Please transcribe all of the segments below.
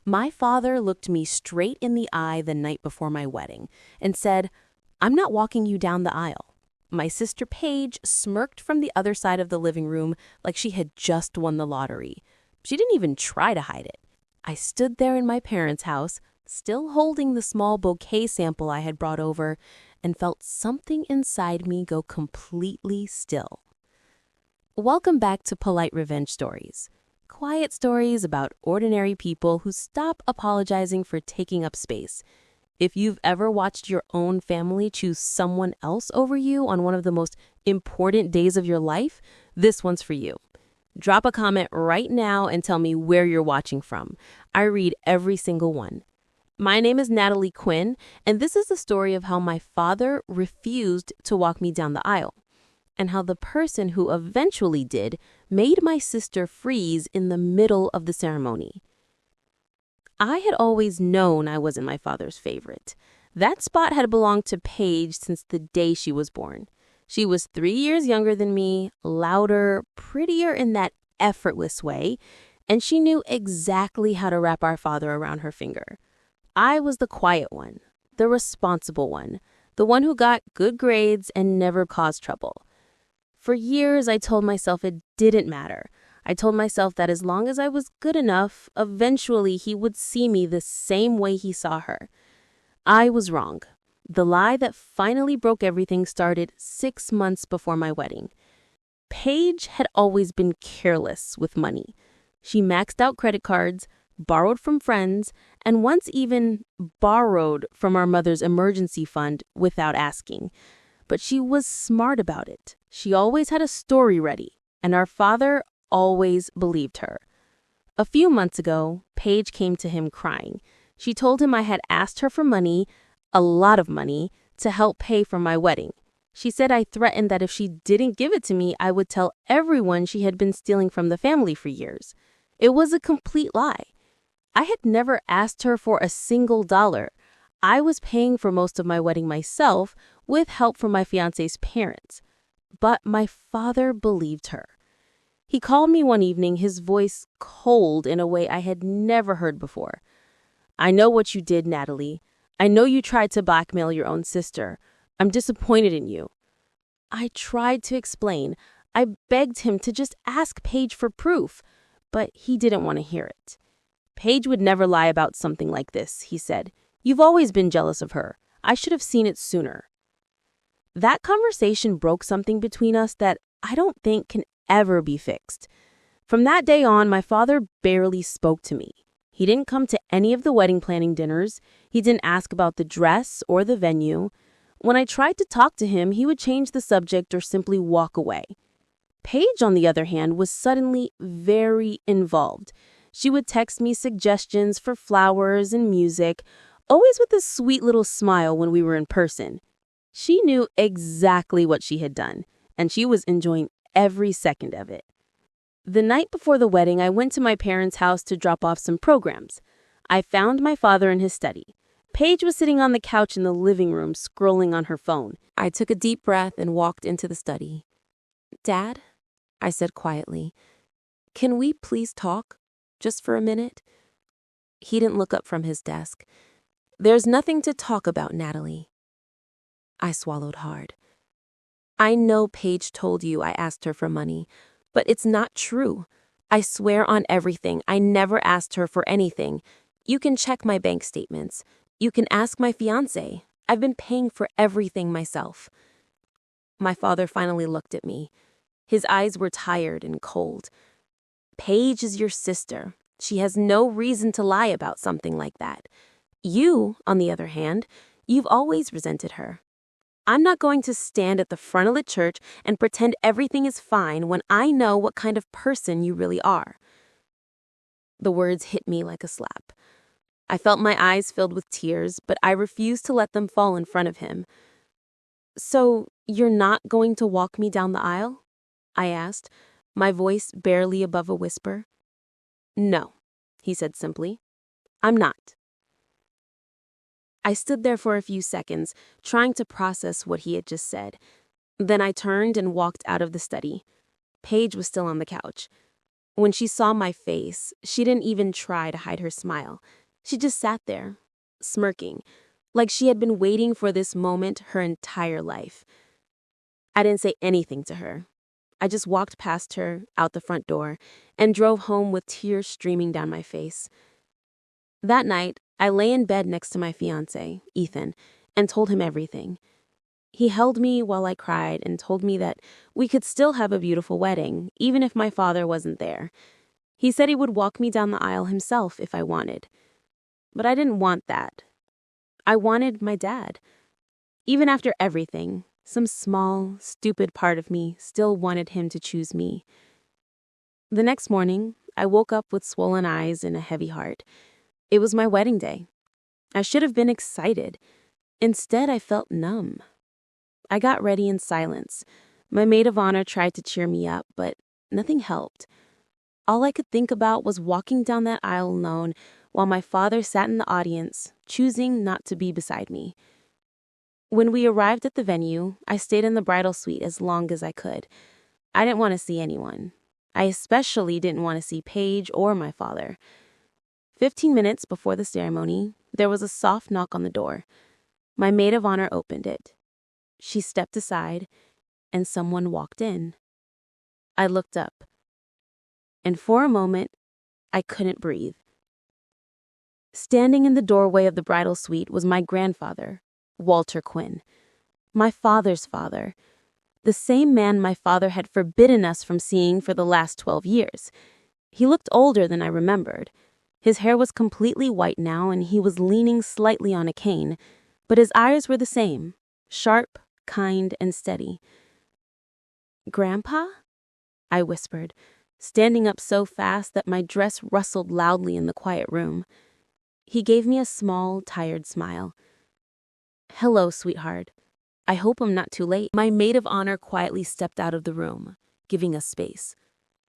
My father looked me straight in the eye the night before my wedding and said, "I'm not walking you down the aisle." My sister Paige smirked from the other side of the living room like she had just won the lottery. She didn't even try to hide it. I stood there in my parents' house, still holding the small bouquet sample I had brought over, and felt something inside me go completely still. Welcome back to Polite Revenge Stories. Quiet stories about ordinary people who stop apologizing for taking up space. If you've ever watched your own family choose someone else over you on one of the most important days of your life, this one's for you. Drop a comment right now and tell me where you're watching from. I read every single one. My name is Natalie Quinn, and this is the story of how my father refused to walk me down the aisle, and how the person who eventually did made my sister freeze in the middle of the ceremony. I had always known I wasn't my father's favorite. That spot had belonged to Paige since the day she was born. She was 3 years younger than me, louder, prettier in that effortless way, and she knew exactly how to wrap our father around her finger. I was the quiet one, the responsible one, the one who got good grades and never caused trouble. For years, I told myself it didn't matter. I told myself that as long as I was good enough, eventually he would see me the same way he saw her. I was wrong. The lie that finally broke everything started 6 months before my wedding. Paige had always been careless with money. She maxed out credit cards, borrowed from friends, and once even borrowed from our mother's emergency fund without asking. But she was smart about it. She always had a story ready, and our father always believed her. A few months ago, Paige came to him crying. She told him I had asked her for money, a lot of money, to help pay for my wedding. She said I threatened that if she didn't give it to me, I would tell everyone she had been stealing from the family for years. It was a complete lie. I had never asked her for a single dollar. I was paying for most of my wedding myself with help from my fiance's parents. But my father believed her. He called me one evening, his voice cold in a way I had never heard before. "I know what you did, Natalie. I know you tried to blackmail your own sister. I'm disappointed in you." I tried to explain. I begged him to just ask Paige for proof, but he didn't want to hear it. "Paige would never lie about something like this," he said. "You've always been jealous of her. I should have seen it sooner." That conversation broke something between us that I don't think can ever be fixed. From that day on, my father barely spoke to me. He didn't come to any of the wedding planning dinners. He didn't ask about the dress or the venue. When I tried to talk to him, he would change the subject or simply walk away. Paige, on the other hand, was suddenly very involved. She would text me suggestions for flowers and music, always with a sweet little smile when we were in person. She knew exactly what she had done, and she was enjoying every second of it. The night before the wedding, I went to my parents' house to drop off some programs. I found my father in his study. Paige was sitting on the couch in the living room, scrolling on her phone. I took a deep breath and walked into the study. "Dad," I said quietly, "can we please talk? Just for a minute?" He didn't look up from his desk. "There's nothing to talk about, Natalie." I swallowed hard. "I know Paige told you I asked her for money, but it's not true. I swear on everything, I never asked her for anything. You can check my bank statements. You can ask my fiancé. I've been paying for everything myself." My father finally looked at me. His eyes were tired and cold. "Paige is your sister. She has no reason to lie about something like that. You, on the other hand, you've always resented her. I'm not going to stand at the front of the church and pretend everything is fine when I know what kind of person you really are." The words hit me like a slap. I felt my eyes filled with tears, but I refused to let them fall in front of him. "So you're not going to walk me down the aisle?" I asked, my voice barely above a whisper. "No," he said simply. "I'm not." I stood there for a few seconds, trying to process what he had just said. Then I turned and walked out of the study. Paige was still on the couch. When she saw my face, she didn't even try to hide her smile. She just sat there, smirking, like she had been waiting for this moment her entire life. I didn't say anything to her. I just walked past her, out the front door, and drove home with tears streaming down my face. That night, I lay in bed next to my fiancé, Ethan, and told him everything. He held me while I cried and told me that we could still have a beautiful wedding, even if my father wasn't there. He said he would walk me down the aisle himself if I wanted. But I didn't want that. I wanted my dad. Even after everything, some small, stupid part of me still wanted him to choose me. The next morning, I woke up with swollen eyes and a heavy heart. It was my wedding day. I should have been excited. Instead, I felt numb. I got ready in silence. My maid of honor tried to cheer me up, but nothing helped. All I could think about was walking down that aisle alone while my father sat in the audience, choosing not to be beside me. When we arrived at the venue, I stayed in the bridal suite as long as I could. I didn't want to see anyone. I especially didn't want to see Paige or my father. 15 minutes before the ceremony, there was a soft knock on the door. My maid of honor opened it. She stepped aside, and someone walked in. I looked up, and for a moment, I couldn't breathe. Standing in the doorway of the bridal suite was my grandfather, Walter Quinn, my father's father, the same man my father had forbidden us from seeing for the last 12 years. He looked older than I remembered. His hair was completely white now, and he was leaning slightly on a cane, but his eyes were the same, sharp, kind, and steady. "Grandpa?" I whispered, standing up so fast that my dress rustled loudly in the quiet room. He gave me a small, tired smile. "Hello, sweetheart. I hope I'm not too late." My maid of honor quietly stepped out of the room, giving us space.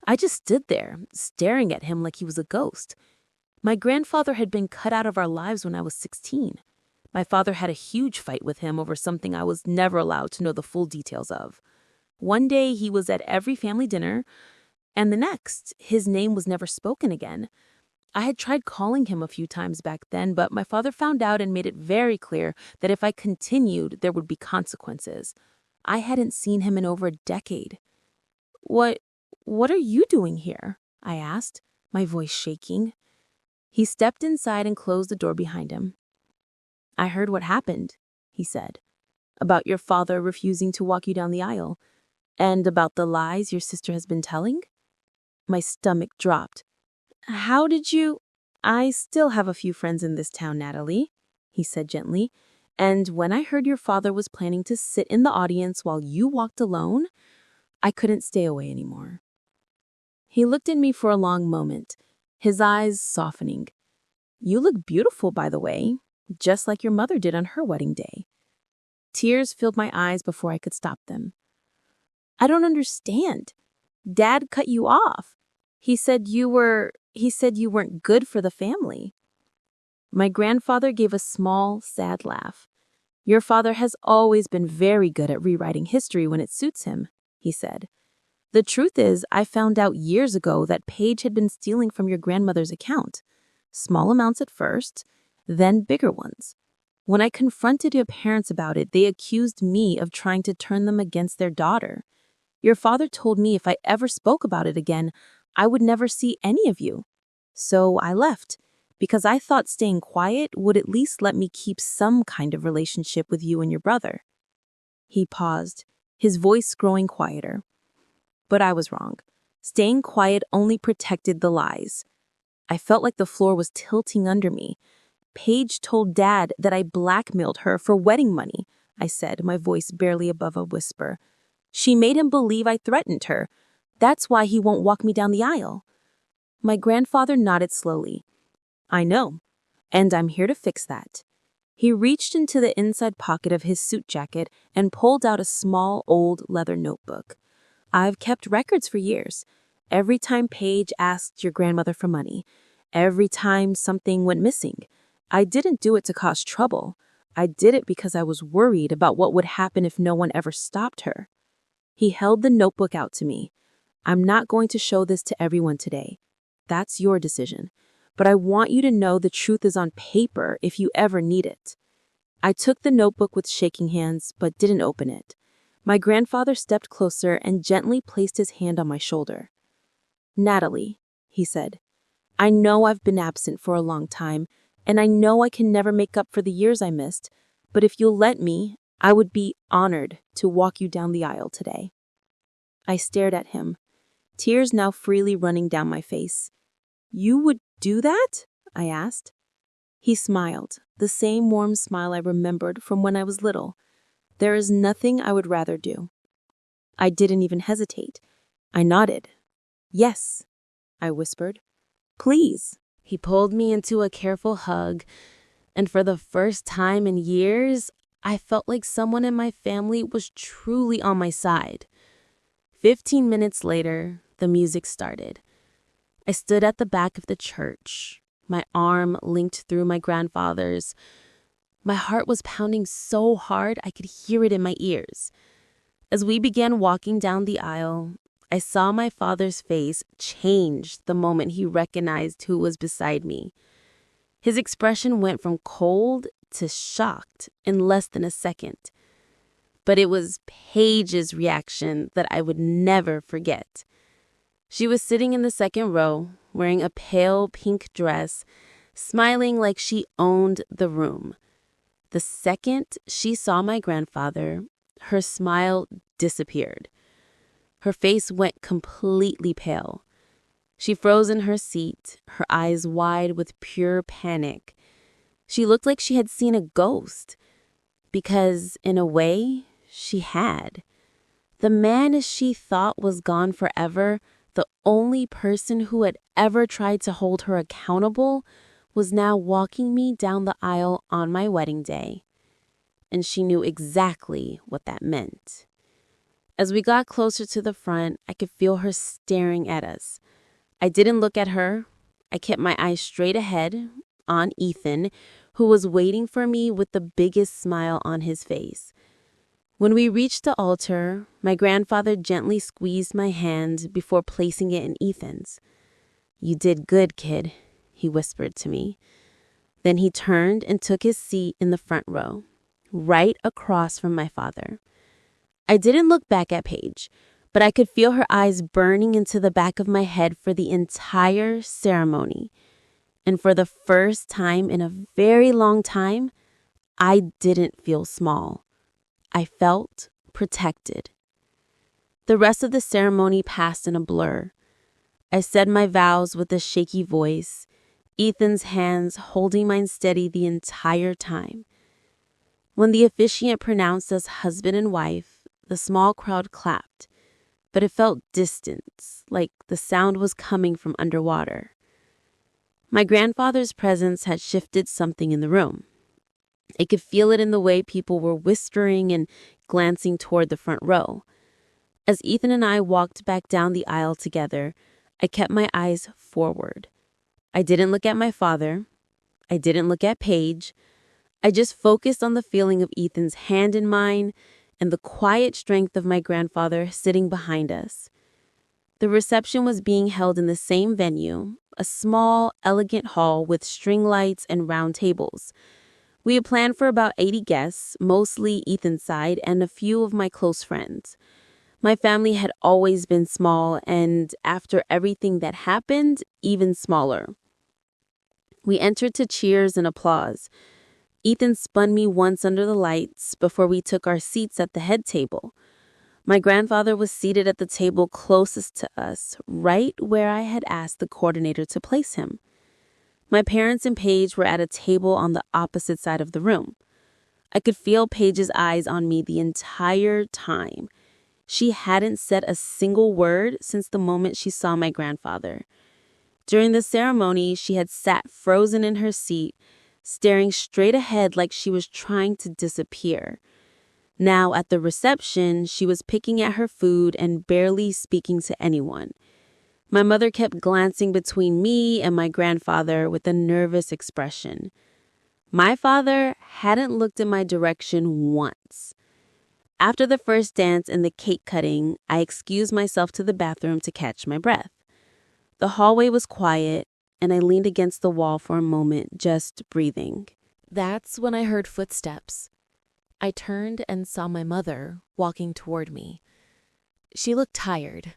I just stood there, staring at him like he was a ghost. My grandfather had been cut out of our lives when I was 16. My father had a huge fight with him over something I was never allowed to know the full details of. One day he was at every family dinner, and the next, his name was never spoken again. I had tried calling him a few times back then, but my father found out and made it very clear that if I continued, there would be consequences. I hadn't seen him in over a decade. What are you doing here?" I asked, my voice shaking. He stepped inside and closed the door behind him. "I heard what happened," he said, "about your father refusing to walk you down the aisle, and about the lies your sister has been telling." My stomach dropped. "How did you—" "I still have a few friends in this town, Natalie," he said gently, "and when I heard your father was planning to sit in the audience while you walked alone, I couldn't stay away anymore." He looked at me for a long moment, his eyes softening. "You look beautiful, by the way, just like your mother did on her wedding day." Tears filled my eyes before I could stop them. "I don't understand. Dad cut you off. He said you weren't good for the family." My grandfather gave a small, sad laugh. "Your father has always been very good at rewriting history when it suits him," he said. "The truth is, I found out years ago that Paige had been stealing from your grandmother's account. Small amounts at first, then bigger ones. When I confronted your parents about it, they accused me of trying to turn them against their daughter. Your father told me if I ever spoke about it again, I would never see any of you. So I left, because I thought staying quiet would at least let me keep some kind of relationship with you and your brother." He paused, his voice growing quieter. But I was wrong. Staying quiet only protected the lies. I felt like the floor was tilting under me. "Paige told Dad that I blackmailed her for wedding money," I said, my voice barely above a whisper. "She made him believe I threatened her. That's why he won't walk me down the aisle." My grandfather nodded slowly. "I know, and I'm here to fix that." He reached into the inside pocket of his suit jacket and pulled out a small, old leather notebook. "I've kept records for years. Every time Paige asked your grandmother for money, every time something went missing. I didn't do it to cause trouble. I did it because I was worried about what would happen if no one ever stopped her." He held the notebook out to me. I'm not going to show this to everyone today. That's your decision. But I want you to know the truth is on paper if you ever need it." I took the notebook with shaking hands, but didn't open it. My grandfather stepped closer and gently placed his hand on my shoulder. "Natalie," he said, "I know I've been absent for a long time, and I know I can never make up for the years I missed, but if you'll let me, I would be honored to walk you down the aisle today." I stared at him, tears now freely running down my face. "You would do that?" I asked. He smiled, the same warm smile I remembered from when I was little. "There is nothing I would rather do." I didn't even hesitate. I nodded. "Yes," I whispered. "Please." He pulled me into a careful hug, and for the first time in years, I felt like someone in my family was truly on my side. 15 minutes later, the music started. I stood at the back of the church, my arm linked through my grandfather's. My heart was pounding so hard I could hear it in my ears. As we began walking down the aisle, I saw my father's face change the moment he recognized who was beside me. His expression went from cold to shocked in less than a second. But it was Paige's reaction that I would never forget. She was sitting in the second row, wearing a pale pink dress, smiling like she owned the room. The second she saw my grandfather, her smile disappeared. Her face went completely pale. She froze in her seat, her eyes wide with pure panic. She looked like she had seen a ghost, because, in a way, she had. The man she thought was gone forever, the only person who had ever tried to hold her accountable, was now walking me down the aisle on my wedding day. And she knew exactly what that meant. As we got closer to the front, I could feel her staring at us. I didn't look at her. I kept my eyes straight ahead, on Ethan, who was waiting for me with the biggest smile on his face. When we reached the altar, my grandfather gently squeezed my hand before placing it in Ethan's. "You did good, kid," he whispered to me. Then he turned and took his seat in the front row, right across from my father. I didn't look back at Paige, but I could feel her eyes burning into the back of my head for the entire ceremony. And for the first time in a very long time, I didn't feel small. I felt protected. The rest of the ceremony passed in a blur. I said my vows with a shaky voice, Ethan's hands holding mine steady the entire time. When the officiant pronounced us husband and wife, the small crowd clapped, but it felt distant, like the sound was coming from underwater. My grandfather's presence had shifted something in the room. I could feel it in the way people were whispering and glancing toward the front row. As Ethan and I walked back down the aisle together, I kept my eyes forward. I didn't look at my father. I didn't look at Paige. I just focused on the feeling of Ethan's hand in mine and the quiet strength of my grandfather sitting behind us. The reception was being held in the same venue, a small, elegant hall with string lights and round tables. We had planned for about 80 guests, mostly Ethan's side and a few of my close friends. My family had always been small, and after everything that happened, even smaller. We entered to cheers and applause. Ethan spun me once under the lights before we took our seats at the head table. My grandfather was seated at the table closest to us, right where I had asked the coordinator to place him. My parents and Paige were at a table on the opposite side of the room. I could feel Paige's eyes on me the entire time. She hadn't said a single word since the moment she saw my grandfather. During the ceremony, she had sat frozen in her seat, staring straight ahead like she was trying to disappear. Now, at the reception, she was picking at her food and barely speaking to anyone. My mother kept glancing between me and my grandfather with a nervous expression. My father hadn't looked in my direction once. After the first dance and the cake cutting, I excused myself to the bathroom to catch my breath. The hallway was quiet, and I leaned against the wall for a moment, just breathing. That's when I heard footsteps. I turned and saw my mother walking toward me. She looked tired.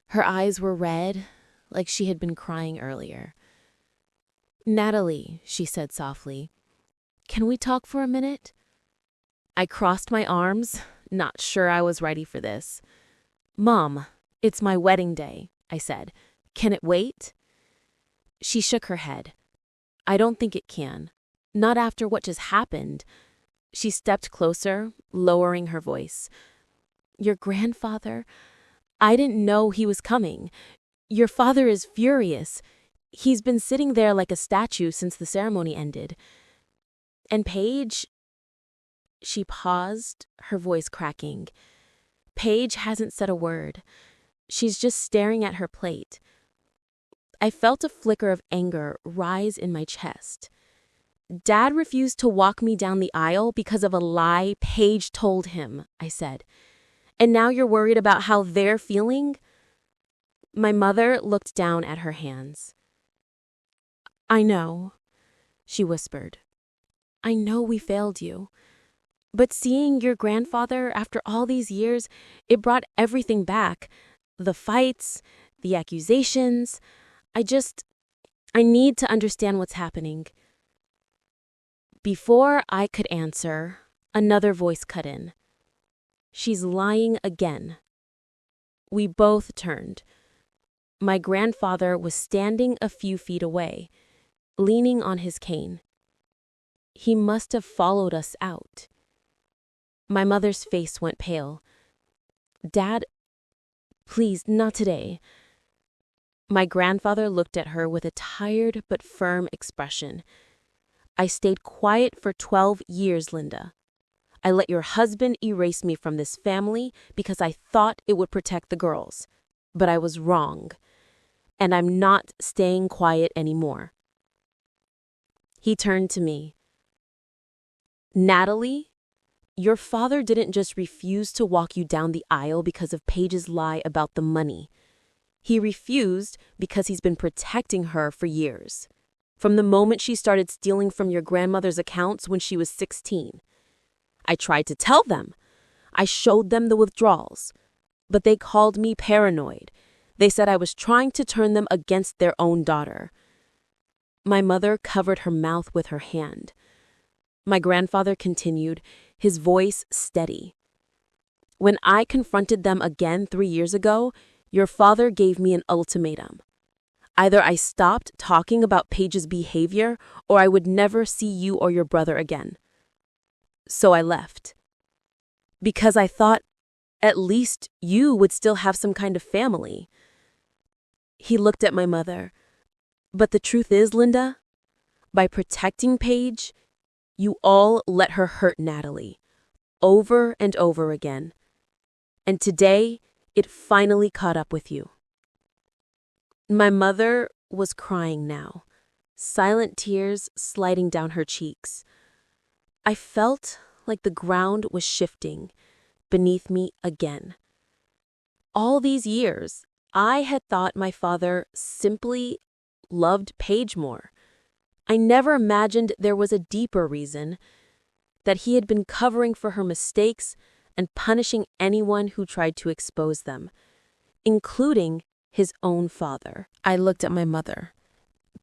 Her eyes were red, like she had been crying earlier. "Natalie," she said softly, "can we talk for a minute?" I crossed my arms, not sure I was ready for this. "Mom, it's my wedding day," I said. "Can it wait?" She shook her head. "I don't think it can. Not after what just happened." She stepped closer, lowering her voice. "Your grandfather, I didn't know he was coming. Your father is furious. He's been sitting there like a statue since the ceremony ended. And Paige..." She paused, her voice cracking. "Paige hasn't said a word. She's just staring at her plate." I felt a flicker of anger rise in my chest. "Dad refused to walk me down the aisle because of a lie Paige told him," I said. "And now you're worried about how they're feeling?" My mother looked down at her hands. "I know," she whispered. "I know we failed you. But seeing your grandfather after all these years, it brought everything back. The fights, the accusations. I need to understand what's happening." Before I could answer, another voice cut in. "She's lying again." We both turned. My grandfather was standing a few feet away, leaning on his cane. He must have followed us out. My mother's face went pale. "Dad, please, not today." My grandfather looked at her with a tired but firm expression. "I stayed quiet for 12 years, Linda. I let your husband erase me from this family because I thought it would protect the girls. But I was wrong. And I'm not staying quiet anymore." He turned to me. "Natalie, your father didn't just refuse to walk you down the aisle because of Paige's lie about the money. He refused because he's been protecting her for years. From the moment she started stealing from your grandmother's accounts when she was 16. I tried to tell them. I showed them the withdrawals. But they called me paranoid. They said I was trying to turn them against their own daughter." My mother covered her mouth with her hand. My grandfather continued, his voice steady. "When I confronted them again 3 years ago, your father gave me an ultimatum. Either I stopped talking about Paige's behavior, or I would never see you or your brother again. So I left. Because I thought, at least you would still have some kind of family." He looked at my mother. "But the truth is, Linda, by protecting Paige, you all let her hurt Natalie, over and over again. And today, it finally caught up with you." My mother was crying now, silent tears sliding down her cheeks. I felt like the ground was shifting beneath me again. All these years, I had thought my father simply loved Paige more. I never imagined there was a deeper reason, that he had been covering for her mistakes and punishing anyone who tried to expose them, including his own father. I looked at my mother.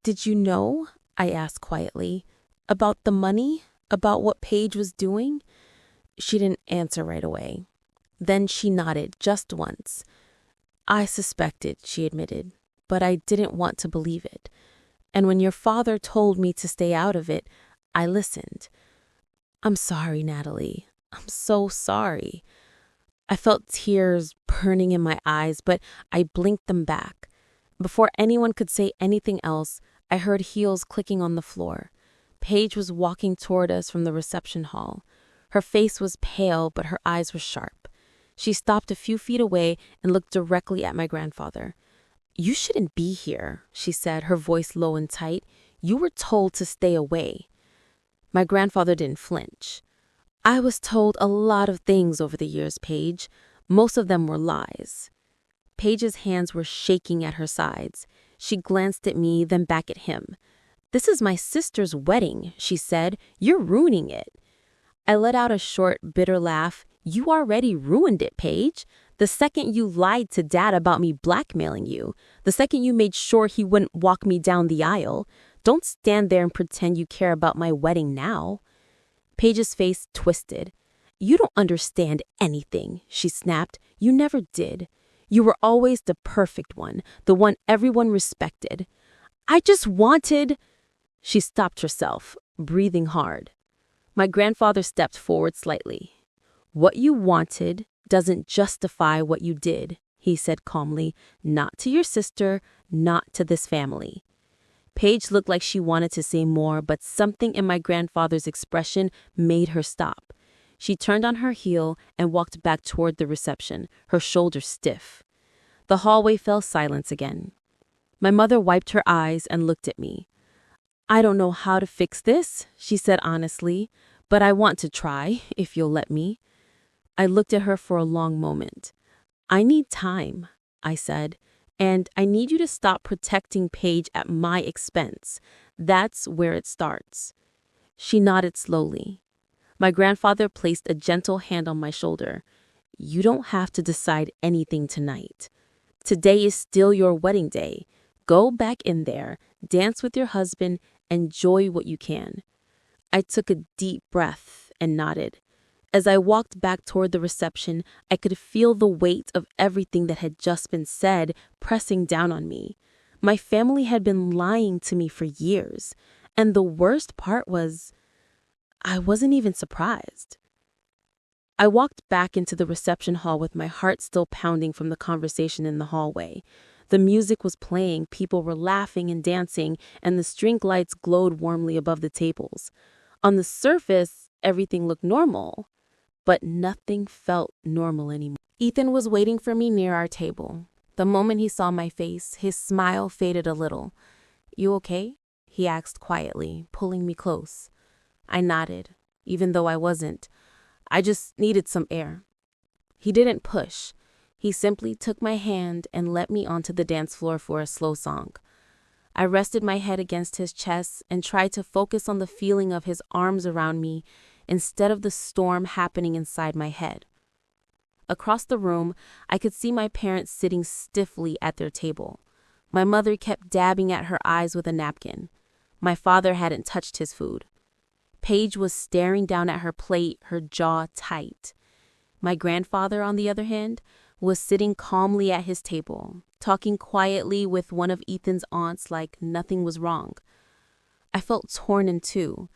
"Did you know," I asked quietly, "about the money, about what Paige was doing?" She didn't answer right away. Then she nodded just once. "I suspected," she admitted, "but I didn't want to believe it. And when your father told me to stay out of it, I listened. I'm sorry, Natalie. I'm so sorry." I felt tears burning in my eyes, but I blinked them back. Before anyone could say anything else, I heard heels clicking on the floor. Paige was walking toward us from the reception hall. Her face was pale, but her eyes were sharp. She stopped a few feet away and looked directly at my grandfather. "You shouldn't be here," she said, her voice low and tight. "You were told to stay away." My grandfather didn't flinch. I was told a lot of things over the years, Paige. Most of them were lies. Paige's hands were shaking at her sides. She glanced at me, then back at him. "This is my sister's wedding," she said. "You're ruining it." I let out a short, bitter laugh. "You already ruined it, Paige. The second you lied to Dad about me blackmailing you. The second you made sure he wouldn't walk me down the aisle. Don't stand there and pretend you care about my wedding now." Paige's face twisted. "You don't understand anything," she snapped. "You never did. You were always the perfect one, the one everyone respected. I just wanted—" She stopped herself, breathing hard. My grandfather stepped forward slightly. "What you wanted doesn't justify what you did," he said calmly. "Not to your sister, not to this family." Paige looked like she wanted to say more, but something in my grandfather's expression made her stop. She turned on her heel and walked back toward the reception, her shoulders stiff. The hallway fell silent again. My mother wiped her eyes and looked at me. "I don't know how to fix this," she said honestly, "but I want to try, if you'll let me." I looked at her for a long moment. "I need time," I said, "and I need you to stop protecting Paige at my expense. That's where it starts." She nodded slowly. My grandfather placed a gentle hand on my shoulder. "You don't have to decide anything tonight. Today is still your wedding day. Go back in there, dance with your husband, enjoy what you can." I took a deep breath and nodded. As I walked back toward the reception, I could feel the weight of everything that had just been said pressing down on me. My family had been lying to me for years, and the worst part was I wasn't even surprised. I walked back into the reception hall with my heart still pounding from the conversation in the hallway. The music was playing, people were laughing and dancing, and the string lights glowed warmly above the tables. On the surface, everything looked normal, but nothing felt normal anymore. Ethan was waiting for me near our table. The moment he saw my face, his smile faded a little. "You okay?" he asked quietly, pulling me close. I nodded, even though I wasn't. I just needed some air. He didn't push. He simply took my hand and led me onto the dance floor for a slow song. I rested my head against his chest and tried to focus on the feeling of his arms around me instead of the storm happening inside my head. Across the room, I could see my parents sitting stiffly at their table. My mother kept dabbing at her eyes with a napkin. My father hadn't touched his food. Paige was staring down at her plate, her jaw tight. My grandfather, on the other hand, was sitting calmly at his table, talking quietly with one of Ethan's aunts like nothing was wrong. I felt torn in two.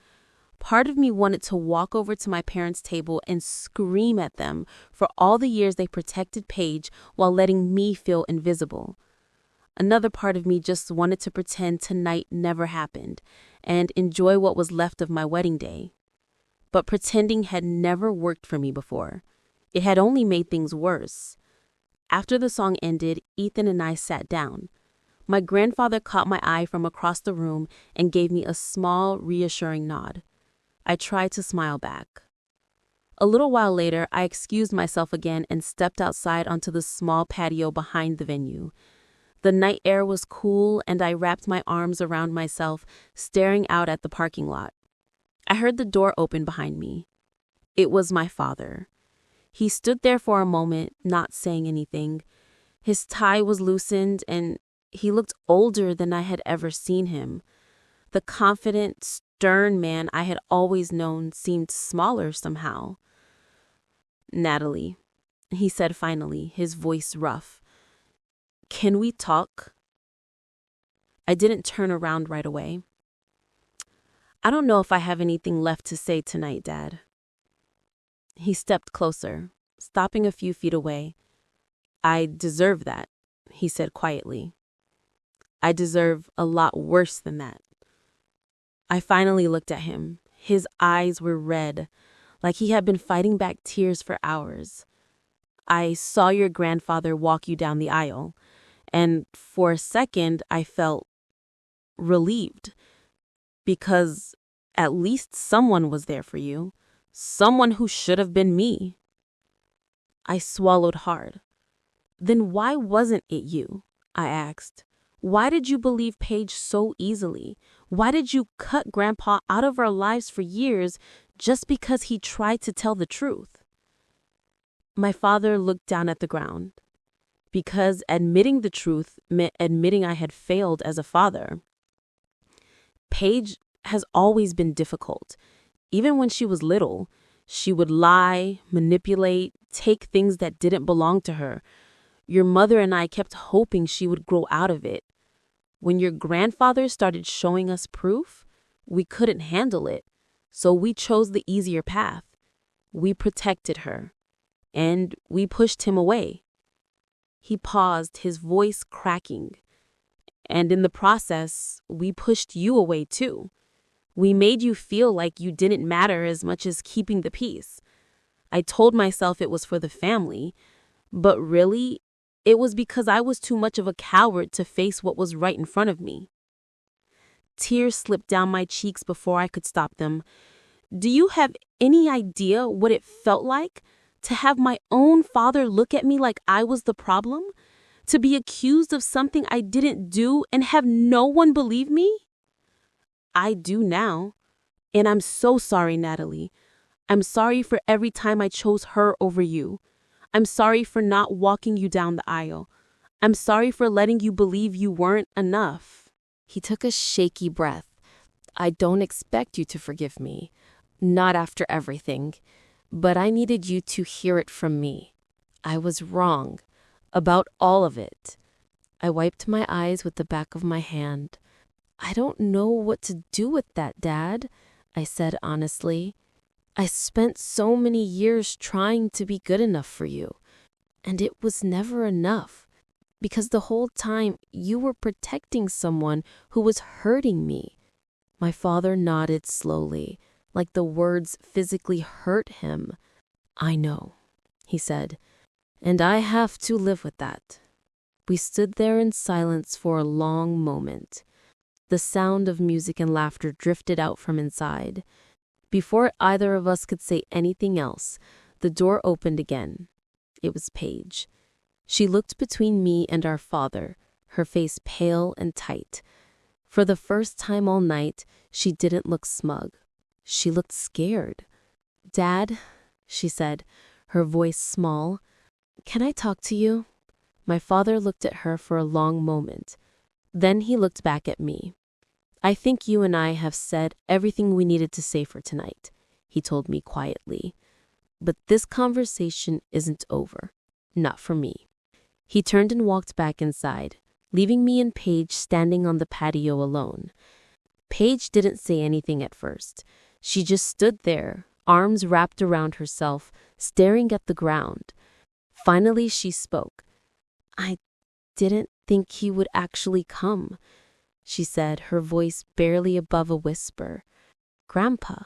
Part of me wanted to walk over to my parents' table and scream at them for all the years they protected Paige while letting me feel invisible. Another part of me just wanted to pretend tonight never happened and enjoy what was left of my wedding day. But pretending had never worked for me before. It had only made things worse. After the song ended, Ethan and I sat down. My grandfather caught my eye from across the room and gave me a small, reassuring nod. I tried to smile back. A little while later, I excused myself again and stepped outside onto the small patio behind the venue. The night air was cool, and I wrapped my arms around myself, staring out at the parking lot. I heard the door open behind me. It was my father. He stood there for a moment, not saying anything. His tie was loosened, and he looked older than I had ever seen him. The confident, stern man I had always known seemed smaller somehow. "Natalie," he said finally, his voice rough. "Can we talk?" I didn't turn around right away. "I don't know if I have anything left to say tonight, Dad." He stepped closer, stopping a few feet away. "I deserve that," he said quietly. "I deserve a lot worse than that." I finally looked at him. His eyes were red, like he had been fighting back tears for hours. "I saw your grandfather walk you down the aisle, and for a second I felt relieved, because at least someone was there for you, Someone who should have been me. I swallowed hard. Then why wasn't it you? I asked. Why did you believe Paige so easily? Why did you cut Grandpa out of our lives for years just because he tried to tell the truth? My father looked down at the ground. Because admitting the truth meant admitting I had failed as a father. Paige has always been difficult. Even when she was little, she would lie, manipulate, take things that didn't belong to her. Your mother and I kept hoping she would grow out of it. When your grandfather started showing us proof, we couldn't handle it, so we chose the easier path. We protected her, and we pushed him away. He paused, his voice cracking. And in the process, we pushed you away too. We made you feel like you didn't matter as much as keeping the peace. I told myself it was for the family, but really, it was because I was too much of a coward to face what was right in front of me. Tears slipped down my cheeks before I could stop them. Do you have any idea what it felt like to have my own father look at me like I was the problem? To be accused of something I didn't do and have no one believe me? I do now. And I'm so sorry, Natalie. I'm sorry for every time I chose her over you. I'm sorry for not walking you down the aisle. I'm sorry for letting you believe you weren't enough. He took a shaky breath. I don't expect you to forgive me. Not after everything. But I needed you to hear it from me. I was wrong. About all of it. I wiped my eyes with the back of my hand. I don't know what to do with that, Dad, I said honestly. I spent so many years trying to be good enough for you, and it was never enough, because the whole time you were protecting someone who was hurting me. My father nodded slowly, like the words physically hurt him. I know, he said, and I have to live with that. We stood there in silence for a long moment. The sound of music and laughter drifted out from inside. Before either of us could say anything else, the door opened again. It was Paige. She looked between me and our father, her face pale and tight. For the first time all night, she didn't look smug. She looked scared. Dad, she said, her voice small, can I talk to you? My father looked at her for a long moment. Then he looked back at me. I think you and I have said everything we needed to say for tonight, he told me quietly. But this conversation isn't over. Not for me. He turned and walked back inside, leaving me and Paige standing on the patio alone. Paige didn't say anything at first. She just stood there, arms wrapped around herself, staring at the ground. Finally, she spoke. I didn't think he would actually come, she said, her voice barely above a whisper. Grandpa,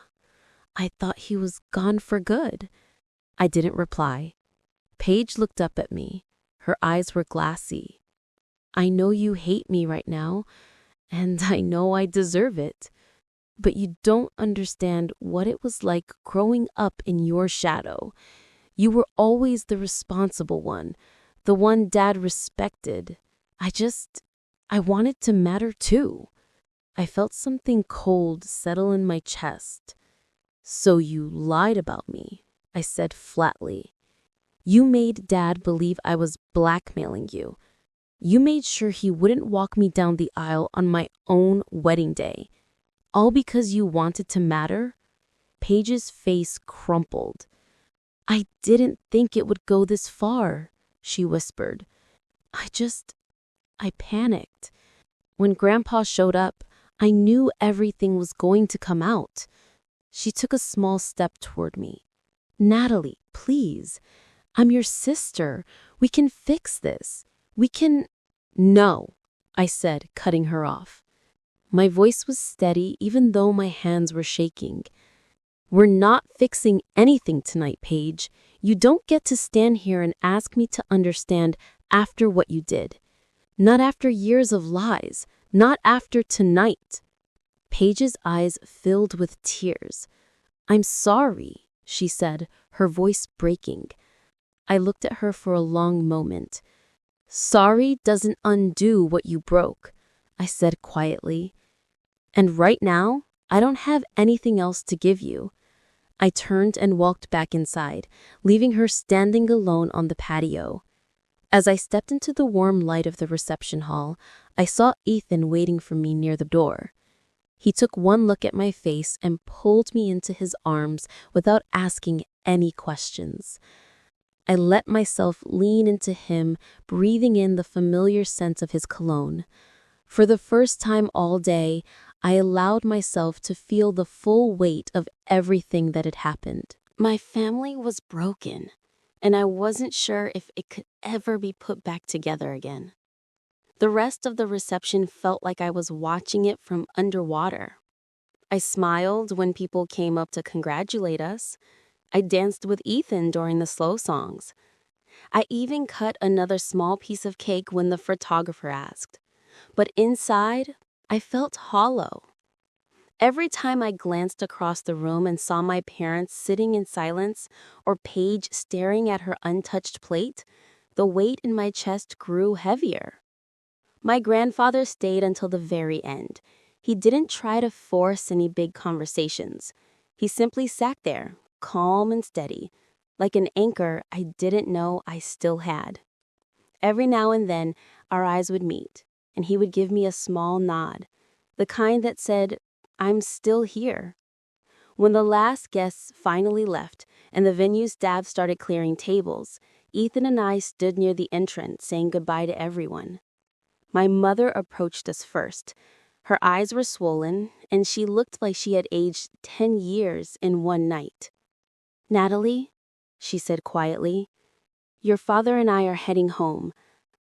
I thought he was gone for good. I didn't reply. Paige looked up at me. Her eyes were glassy. I know you hate me right now, and I know I deserve it. But you don't understand what it was like growing up in your shadow. You were always the responsible one, the one Dad respected. I wanted to matter too. I felt something cold settle in my chest. So you lied about me, I said flatly. You made Dad believe I was blackmailing you. You made sure he wouldn't walk me down the aisle on my own wedding day. All because you wanted to matter? Paige's face crumpled. I didn't think it would go this far, she whispered. I panicked. When Grandpa showed up, I knew everything was going to come out. She took a small step toward me. Natalie, please. I'm your sister. We can fix this. We can... No, I said, cutting her off. My voice was steady even though my hands were shaking. We're not fixing anything tonight, Paige. You don't get to stand here and ask me to understand after what you did. Not after years of lies. Not after tonight. Paige's eyes filled with tears. I'm sorry, she said, her voice breaking. I looked at her for a long moment. Sorry doesn't undo what you broke, I said quietly. And right now, I don't have anything else to give you. I turned and walked back inside, leaving her standing alone on the patio. As I stepped into the warm light of the reception hall, I saw Ethan waiting for me near the door. He took one look at my face and pulled me into his arms without asking any questions. I let myself lean into him, breathing in the familiar scent of his cologne. For the first time all day, I allowed myself to feel the full weight of everything that had happened. My family was broken, and I wasn't sure if it could ever be put back together again. The rest of the reception felt like I was watching it from underwater. I smiled when people came up to congratulate us. I danced with Ethan during the slow songs. I even cut another small piece of cake when the photographer asked. But inside, I felt hollow. Every time I glanced across the room and saw my parents sitting in silence or Paige staring at her untouched plate, the weight in my chest grew heavier. My grandfather stayed until the very end. He didn't try to force any big conversations. He simply sat there, calm and steady, like an anchor I didn't know I still had. Every now and then, our eyes would meet, and he would give me a small nod, the kind that said, "I'm still here." When the last guests finally left and the venue staff started clearing tables, Ethan and I stood near the entrance saying goodbye to everyone. My mother approached us first. Her eyes were swollen, and she looked like she had aged 10 years in one night. "Natalie," she said quietly, "your father and I are heading home.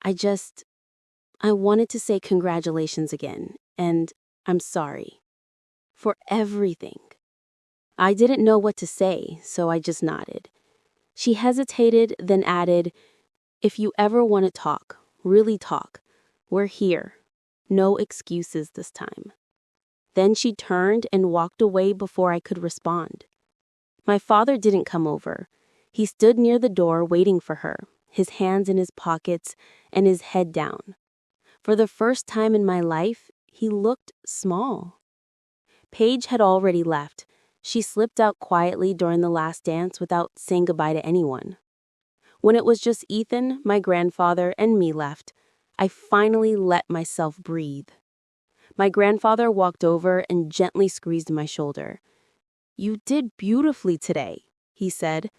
I wanted to say congratulations again, and I'm sorry. For everything." I didn't know what to say, so I just nodded. She hesitated, then added, "If you ever want to talk, really talk, we're here. No excuses this time." Then she turned and walked away before I could respond. My father didn't come over. He stood near the door waiting for her, his hands in his pockets and his head down. For the first time in my life, he looked small. Paige had already left. She slipped out quietly during the last dance without saying goodbye to anyone. When it was just Ethan, my grandfather, and me left, I finally let myself breathe. My grandfather walked over and gently squeezed my shoulder. "You did beautifully today," he said.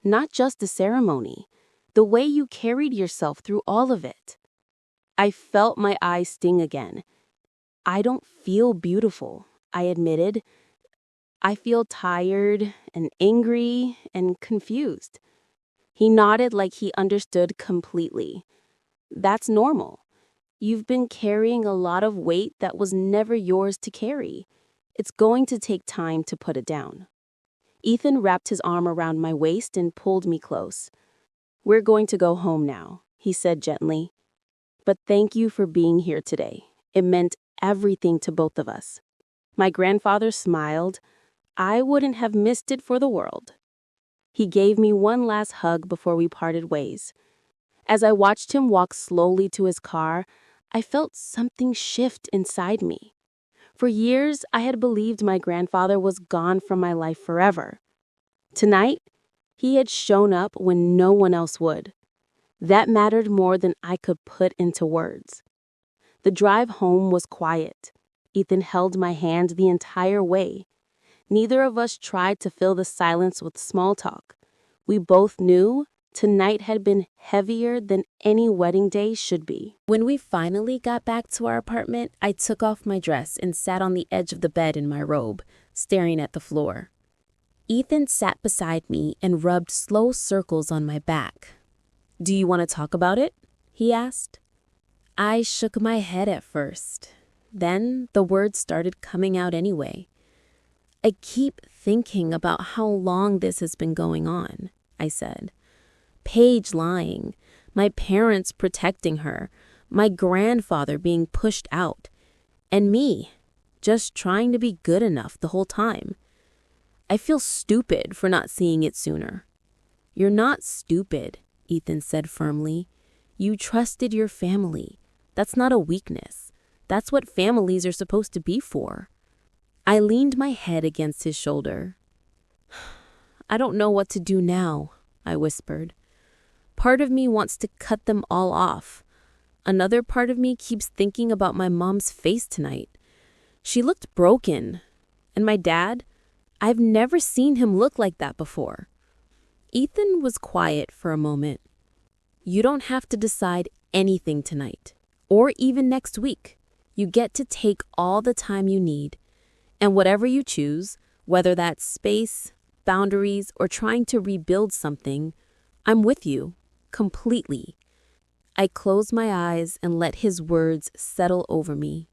"Not just the ceremony, the way you carried yourself through all of it." I felt my eyes sting again. "I don't feel beautiful," I admitted. "I feel tired and angry and confused." He nodded like he understood completely. "That's normal. You've been carrying a lot of weight that was never yours to carry. It's going to take time to put it down." Ethan wrapped his arm around my waist and pulled me close. "We're going to go home now," he said gently. "But thank you for being here today. It meant everything to both of us." My grandfather smiled. I wouldn't have missed it for the world. He gave me one last hug before we parted ways. As I watched him walk slowly to his car, I felt something shift inside me. For years, I had believed my grandfather was gone from my life forever. Tonight, he had shown up when no one else would. That mattered more than I could put into words. The drive home was quiet. Ethan held my hand the entire way. Neither of us tried to fill the silence with small talk. We both knew tonight had been heavier than any wedding day should be. When we finally got back to our apartment, I took off my dress and sat on the edge of the bed in my robe, staring at the floor. Ethan sat beside me and rubbed slow circles on my back. "Do you want to talk about it?" he asked. I shook my head at first. Then the words started coming out anyway. "I keep thinking about how long this has been going on," I said. Paige lying, my parents protecting her, my grandfather being pushed out, and me, just trying to be good enough the whole time. I feel stupid for not seeing it sooner." "You're not stupid," Ethan said firmly. "You trusted your family. That's not a weakness. That's what families are supposed to be for." I leaned my head against his shoulder. "I don't know what to do now," I whispered. "Part of me wants to cut them all off. Another part of me keeps thinking about my mom's face tonight. She looked broken. And my dad, I've never seen him look like that before." Ethan was quiet for a moment. "You don't have to decide anything tonight, or even next week. You get to take all the time you need. And whatever you choose, whether that's space, boundaries, or trying to rebuild something, I'm with you, completely." I closed my eyes and let his words settle over me.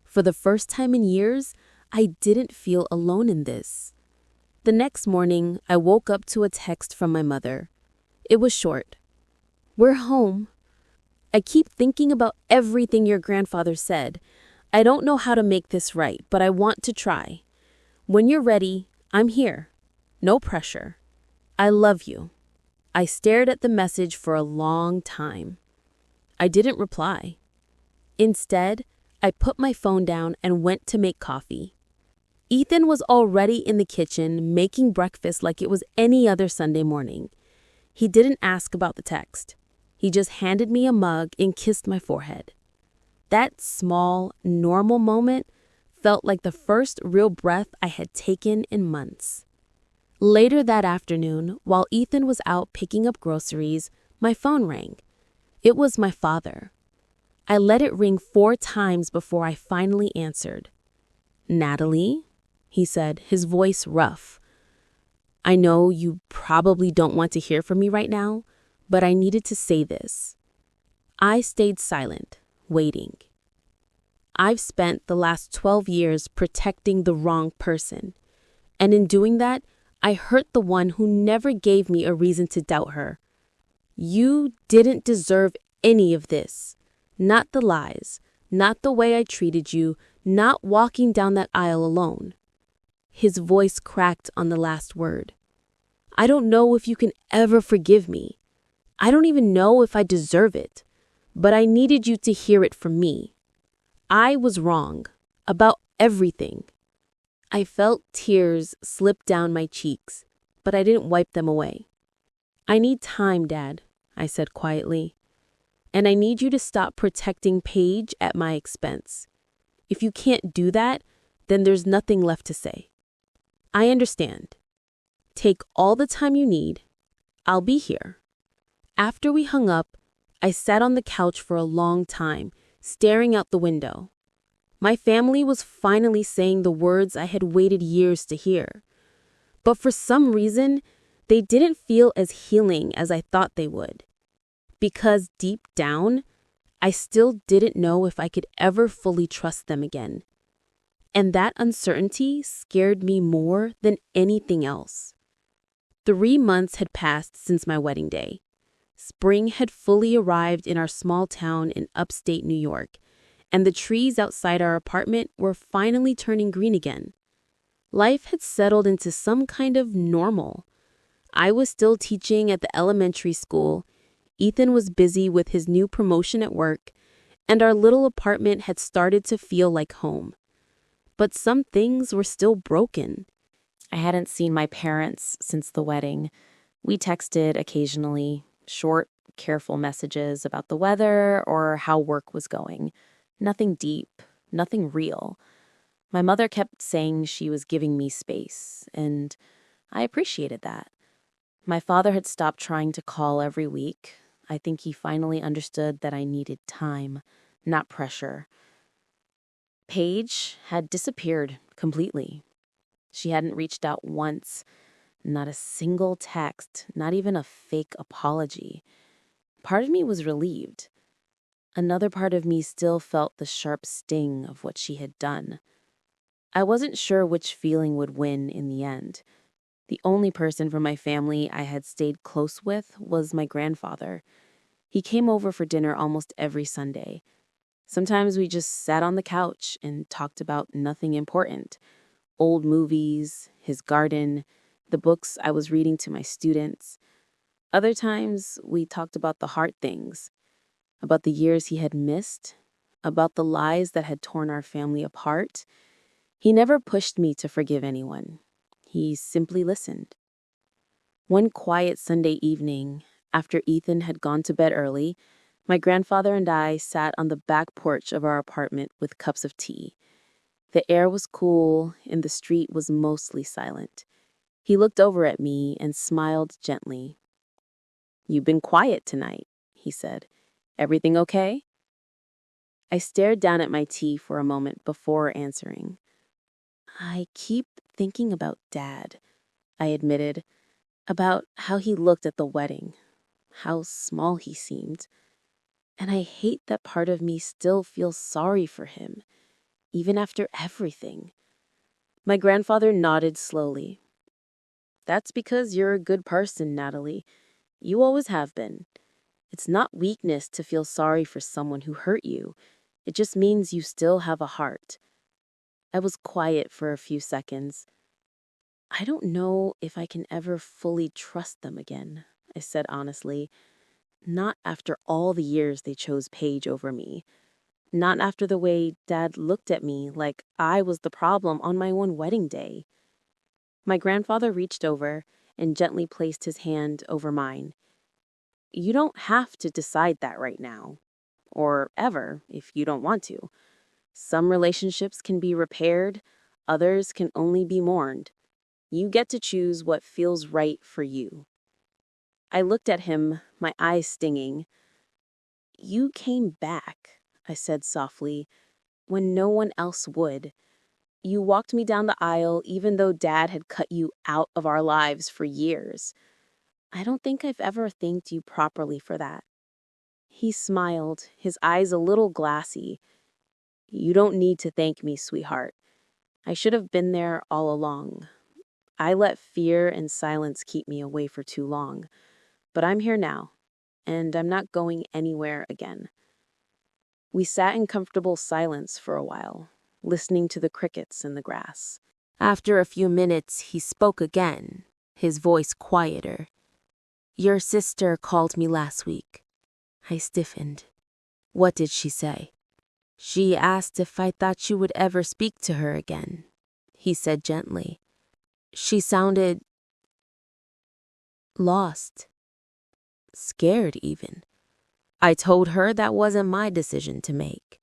For the first time in years, I didn't feel alone in this. The next morning, I woke up to a text from my mother. It was short. "We're home. I keep thinking about everything your grandfather said. I don't know how to make this right, but I want to try. When you're ready, I'm here. No pressure. I love you." I stared at the message for a long time. I didn't reply. Instead, I put my phone down and went to make coffee. Ethan was already in the kitchen making breakfast like it was any other Sunday morning. He didn't ask about the text. He just handed me a mug and kissed my forehead. That small, normal moment felt like the first real breath I had taken in months. Later that afternoon, while Ethan was out picking up groceries, my phone rang. It was my father. I let it ring 4 times before I finally answered. "Natalie?" he said, his voice rough. "I know you probably don't want to hear from me right now, but I needed to say this." I stayed silent, waiting. I've spent the last 12 years protecting the wrong person, and in doing that, I hurt the one who never gave me a reason to doubt her. You didn't deserve any of this. Not the lies, not the way I treated you, not walking down that aisle alone. His voice cracked on the last word. "I don't know if you can ever forgive me. I don't even know if I deserve it. But I needed you to hear it from me. I was wrong about everything." I felt tears slip down my cheeks, but I didn't wipe them away. "I need time, Dad," I said quietly. "And I need you to stop protecting Paige at my expense. If you can't do that, then there's nothing left to say. I understand. Take all the time you need. I'll be here." After we hung up, I sat on the couch for a long time, staring out the window. My family was finally saying the words I had waited years to hear. But for some reason, they didn't feel as healing as I thought they would. Because deep down, I still didn't know if I could ever fully trust them again. And that uncertainty scared me more than anything else. 3 months had passed since my wedding day. Spring had fully arrived in our small town in upstate New York, and the trees outside our apartment were finally turning green again. Life had settled into some kind of normal. I was still teaching at the elementary school, Ethan was busy with his new promotion at work, and our little apartment had started to feel like home. But some things were still broken. I hadn't seen my parents since the wedding. We texted occasionally, short, careful messages about the weather or how work was going. Nothing deep, nothing real. My mother kept saying she was giving me space, and I appreciated that. My father had stopped trying to call every week. I think he finally understood that I needed time, not pressure. Paige had disappeared completely. She hadn't reached out once, not a single text, not even a fake apology. Part of me was relieved. Another part of me still felt the sharp sting of what she had done. I wasn't sure which feeling would win in the end. The only person from my family I had stayed close with was my grandfather. He came over for dinner almost every Sunday. Sometimes we just sat on the couch and talked about nothing important. old movies, his garden, the books I was reading to my students. Other times, we talked about the hard things, about the years he had missed, about the lies that had torn our family apart. He never pushed me to forgive anyone. He simply listened. One quiet Sunday evening, after Ethan had gone to bed early, my grandfather and I sat on the back porch of our apartment with cups of tea. The air was cool and the street was mostly silent. He looked over at me and smiled gently. "You've been quiet tonight," he said. "Everything okay?" I stared down at my tea for a moment before answering. "I keep thinking about Dad," I admitted, about how he looked at the wedding, how small he seemed. And I hate that part of me still feels sorry for him, even after everything. My grandfather nodded slowly. "That's because you're a good person, Natalie. You always have been. It's not weakness to feel sorry for someone who hurt you. It just means you still have a heart." I was quiet for a few seconds. "I don't know if I can ever fully trust them again," I said honestly. "Not after all the years they chose Paige over me. Not after the way Dad looked at me like I was the problem on my own wedding day." My grandfather reached over and gently placed his hand over mine. "You don't have to decide that right now. Or ever, if you don't want to. Some relationships can be repaired, others can only be mourned. You get to choose what feels right for you." I looked at him, my eyes stinging. "You came back," I said softly, "when no one else would. You walked me down the aisle even though Dad had cut you out of our lives for years. I don't think I've ever thanked you properly for that." He smiled, his eyes a little glassy. "You don't need to thank me, sweetheart. I should have been there all along. I let fear and silence keep me away for too long. But I'm here now, and I'm not going anywhere again." We sat in comfortable silence for a while, listening to the crickets in the grass. After a few minutes, he spoke again, his voice quieter. "Your sister called me last week." I stiffened. "What did she say?" "She asked if I thought you would ever speak to her again," he said gently. "She sounded lost, scared even. I told her that wasn't my decision to make,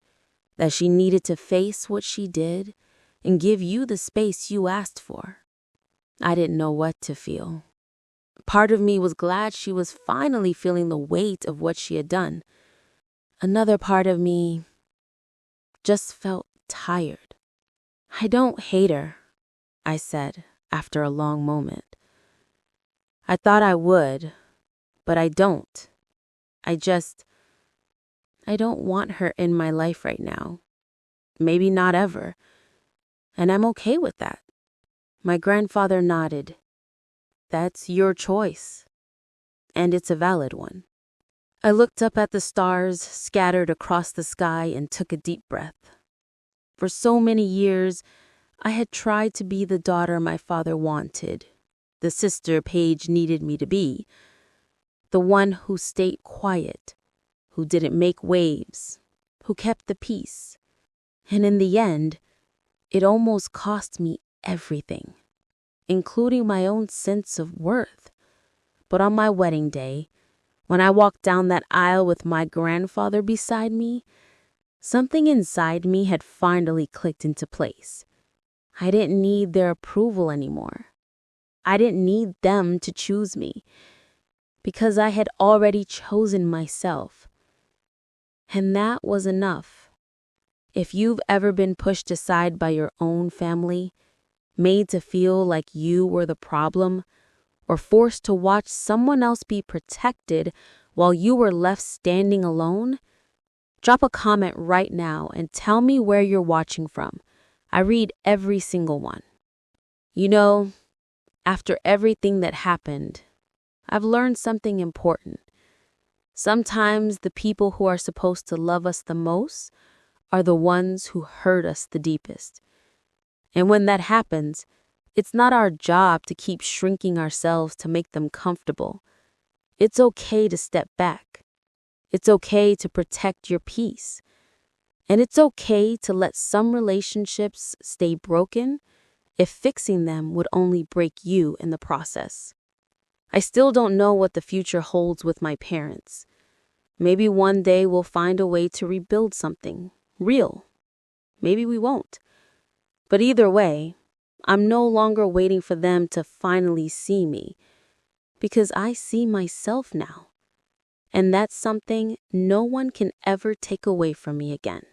that she needed to face what she did and give you the space you asked for. I didn't know what to feel. Part of me was glad she was finally feeling the weight of what she had done. Another part of me just felt tired." "I don't hate her," I said after a long moment. "I thought I would, but I don't. I don't want her in my life right now. Maybe not ever. And I'm okay with that." My grandfather nodded. "That's your choice. And it's a valid one." I looked up at the stars scattered across the sky and took a deep breath. For so many years, I had tried to be the daughter my father wanted, the sister Paige needed me to be, the one who stayed quiet, who didn't make waves, who kept the peace. And in the end, it almost cost me everything, including my own sense of worth. But on my wedding day, when I walked down that aisle with my grandfather beside me, something inside me had finally clicked into place. I didn't need their approval anymore. I didn't need them to choose me, because I had already chosen myself. And that was enough. If you've ever been pushed aside by your own family, made to feel like you were the problem, or forced to watch someone else be protected while you were left standing alone, drop a comment right now and tell me where you're watching from. I read every single one. You know, after everything that happened, I've learned something important. Sometimes the people who are supposed to love us the most are the ones who hurt us the deepest. And when that happens, it's not our job to keep shrinking ourselves to make them comfortable. It's okay to step back. It's okay to protect your peace. And it's okay to let some relationships stay broken if fixing them would only break you in the process. I still don't know what the future holds with my parents. Maybe one day we'll find a way to rebuild something real. Maybe we won't. But either way, I'm no longer waiting for them to finally see me, because I see myself now. And that's something no one can ever take away from me again.